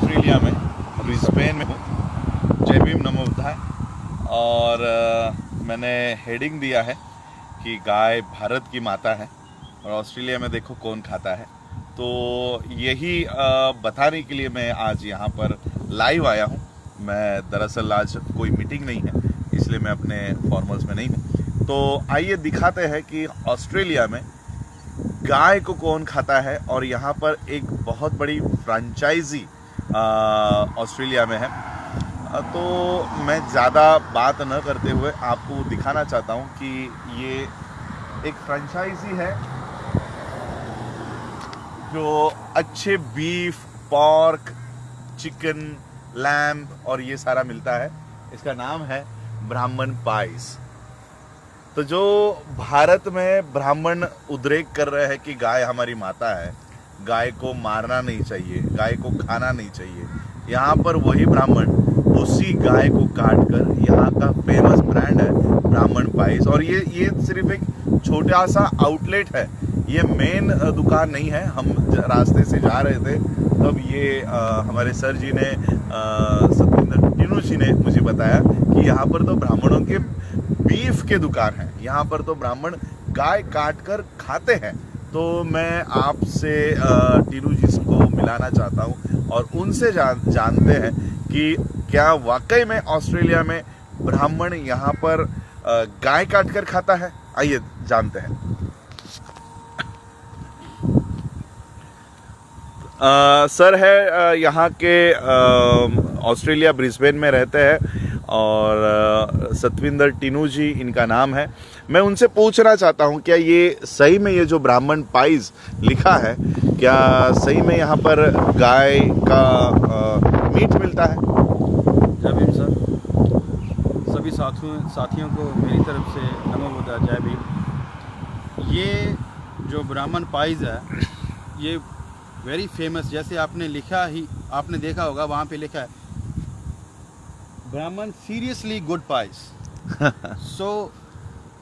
Australia में Brisbane में हूँ। जय भीम नमो बुद्धाय। और मैंने हेडिंग दिया है कि गाय भारत की माता है और ऑस्ट्रेलिया में देखो कौन खाता है। तो यही बताने के लिए मैं आज यहाँ पर लाइव आया हूँ। मैं दरअसल आज कोई मीटिंग नहीं है, इसलिए मैं अपने फॉर्मल्स में नहीं हूँ। तो आइए दिखाते हैं कि ऑस्ट्रेलिया में गाय को कौन खाता है। और यहाँ पर एक बहुत बड़ी फ्रेंचाइजी ऑस्ट्रेलिया में है। तो मैं ज़्यादा बात न करते हुए आपको दिखाना चाहता हूँ कि ये एक फ्रेंचाइजी है जो अच्छे बीफ, पॉर्क, चिकन, लैम्ब और ये सारा मिलता है। इसका नाम है ब्राह्मण पाइस। तो जो भारत में ब्राह्मण उद्रेक कर रहे हैं कि गाय हमारी माता है, गाय को मारना नहीं चाहिए, गाय को खाना नहीं चाहिए, यहाँ पर वही ब्राह्मण उसी गाय को काट कर यहाँ का फेमस ब्रांड है ब्राह्मण पाइस। और ये सिर्फ एक छोटा सा आउटलेट है, ये मेन दुकान नहीं है। हम रास्ते से जा रहे थे तब ये हमारे सर जी ने सतविंदर टीनू जी ने मुझे बताया कि यहाँ पर तो ब्राह्मणों के बीफ के दुकान है, यहाँ पर तो ब्राह्मण गाय काट कर खाते हैं। तो मैं आपसे टीनू जी को मिलाना चाहता हूँ और उनसे जानते हैं कि क्या वाकई में ऑस्ट्रेलिया में ब्राह्मण यहाँ पर गाय काट कर खाता है। आइए जानते हैं। सर है यहाँ के ऑस्ट्रेलिया ब्रिस्बेन में रहते हैं और सतविंदर टीनू जी इनका नाम है। मैं उनसे पूछना चाहता हूँ क्या ये सही में ये जो ब्राह्मण पाइस लिखा है, क्या सही में यहाँ पर गाय का मीट मिलता है। जय भीम सर, सभी साथियों को मेरी तरफ से नमो बुद्धाय, जय भीम। ये जो ब्राह्मण पाइस है ये वेरी फेमस, जैसे आपने लिखा ही आपने देखा होगा वहाँ पे लिखा है ब्राह्मण सीरियसली गुड पाइस। सो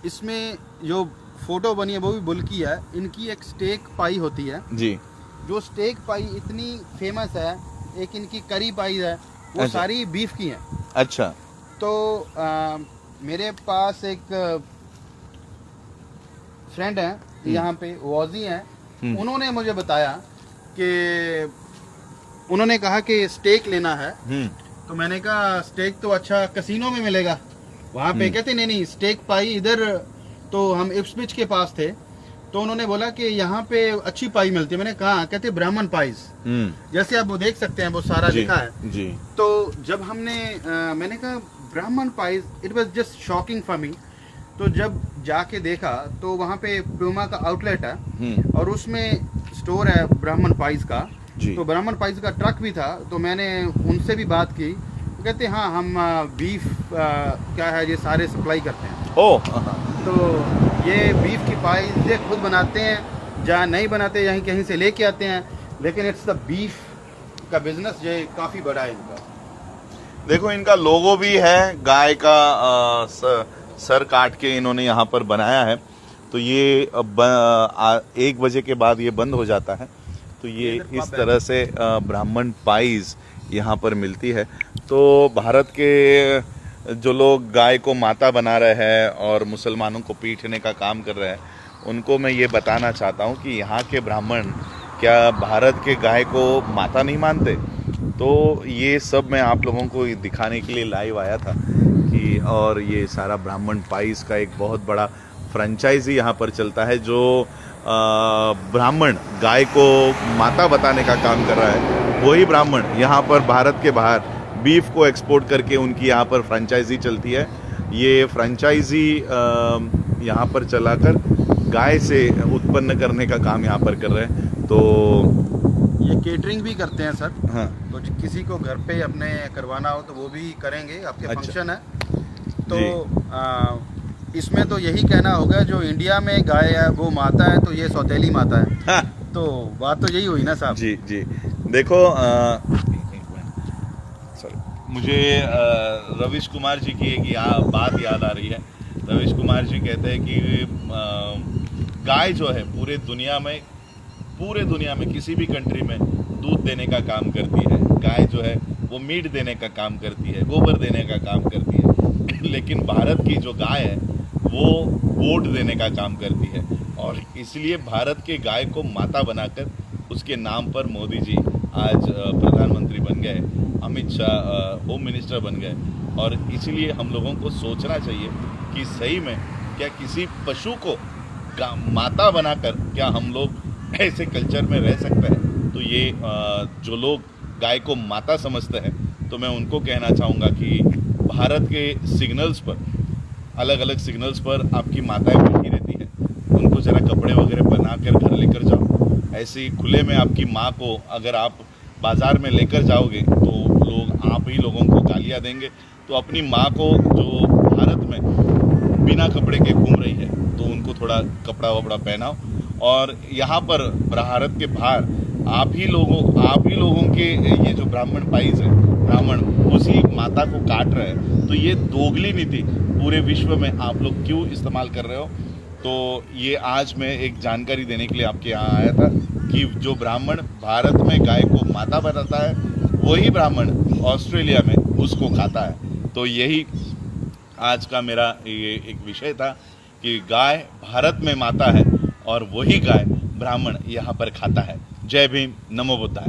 इसमें जो फोटो बनी है वो भी बुल्की है। इनकी एक स्टेक पाई होती है जी, जो स्टेक पाई इतनी फेमस है। एक इनकी करी पाई है, वो अच्छा। सारी बीफ की हैं। अच्छा। तो मेरे पास एक फ्रेंड है यहाँ पे, वॉजी हैं, उन्होंने मुझे बताया कि उन्होंने कहा कि स्टेक लेना है। तो मैंने कहा स्टेक तो अच्छा कैसीनो में मिलेगा वहाँ पे। कहते नहीं स्टेक पाई इधर। तो हम इप्सविच के पास थे, तो उन्होंने बोला कि यहाँ पे अच्छी पाई मिलती है। मैंने कहा, कहते ब्राह्मण पाइस, जैसे आप वो देख सकते हैं वो सारा लिखा है जी। तो जब हमने मैंने कहा ब्राह्मण price, it was just shocking for me. तो जब जाके देखा तो वहाँ पे प्यूमा का आउटलेट है और उसमें स्टोर है ब्राह्मण पाइस का। तो ब्राह्मण पाइस का ट्रक भी था। तो मैंने उनसे भी बात की, तो कहते हाँ हम बीफ क्या है ये सारे सप्लाई करते हैं। तो ये बीफ की पाइस ये खुद बनाते हैं, जहाँ नहीं बनाते यहीं कहीं से लेके आते हैं, लेकिन इट्स द बीफ का बिजनेस ये काफ़ी बड़ा है इनका। देखो इनका लोगो भी है, गाय का सर काट के इन्होंने यहाँ पर बनाया है। तो ये 1 बजे के बाद ये बंद हो जाता है। तो ये इस तरह से ब्राह्मण पाइस यहाँ पर मिलती है। तो भारत के जो लोग गाय को माता बना रहे हैं और मुसलमानों को पीटने का काम कर रहे हैं, उनको मैं ये बताना चाहता हूँ कि यहाँ के ब्राह्मण क्या भारत के गाय को माता नहीं मानते। तो ये सब मैं आप लोगों को दिखाने के लिए लाइव आया था कि और ये सारा ब्राह्मण पाइस का एक बहुत बड़ा फ्रेंचाइजी यहाँ पर चलता है जो ब्राह्मण गाय को माता बताने का काम कर रहा है। वही ब्राह्मण यहाँ पर भारत के बाहर बीफ को एक्सपोर्ट करके उनकी यहाँ पर फ्रेंचाइजी चलती है। ये फ्रेंचाइजी यहाँ पर चलाकर गाय से उत्पन्न करने का काम यहाँ पर कर रहे हैं। तो ये केटरिंग भी करते हैं सर। हाँ। तो किसी को घर पे अपने करवाना हो तो वो भी करेंगे। आपके अच्छा। फंक्शन है तो इसमें तो यही कहना होगा जो इंडिया में गाय है वो माता है, तो ये सौतेली माता है। हाँ। तो बात तो यही हुई ना साहब। जी जी। देखो सॉरी, मुझे रविश कुमार जी की एक बात याद आ रही है। रविश कुमार जी कहते हैं कि गाय जो है पूरे दुनिया में किसी भी कंट्री में दूध देने का काम करती है। गाय जो है वो मीट देने का काम करती है, गोबर देने का काम करती है, लेकिन भारत की जो गाय है वो वोट देने का काम करती है। और इसलिए भारत के गाय को माता बनाकर उसके नाम पर मोदी जी आज प्रधानमंत्री बन गए, अमित शाह होम मिनिस्टर बन गए। और इसलिए हम लोगों को सोचना चाहिए कि सही में क्या किसी पशु को माता बनाकर क्या हम लोग ऐसे कल्चर में रह सकते हैं। तो ये जो लोग गाय को माता समझते हैं, तो मैं उनको कहना चाहूँगा कि भारत के सिग्नल्स पर, अलग अलग सिग्नल्स पर आपकी माताएं बैठी रहती है, उनको ज़रा कपड़े वगैरह बना कर घर लेकर जाओ। ऐसे ही खुले में आपकी माँ को अगर आप बाज़ार में लेकर जाओगे तो लोग आप ही लोगों को गालियाँ देंगे। तो अपनी माँ को जो भारत में बिना कपड़े के घूम रही है, तो उनको थोड़ा कपड़ा वपड़ा पहनाओ। और यहाँ पर भारत के बाहर आप ही लोगों के ये जो ब्राह्मण पाइज है, ब्राह्मण उसी माता को काट रहे हैं। तो ये दोगली नीति पूरे विश्व में आप लोग क्यों इस्तेमाल कर रहे हो। तो ये आज मैं एक जानकारी देने के लिए आपके यहाँ आया था कि जो ब्राह्मण भारत में गाय को माता बनाता है, वही ब्राह्मण ऑस्ट्रेलिया में उसको खाता है। तो यही आज का मेरा ये एक विषय था कि गाय भारत में माता है और वही गाय ब्राह्मण यहाँ पर खाता है। जय भीम, नमो बुद्धाय।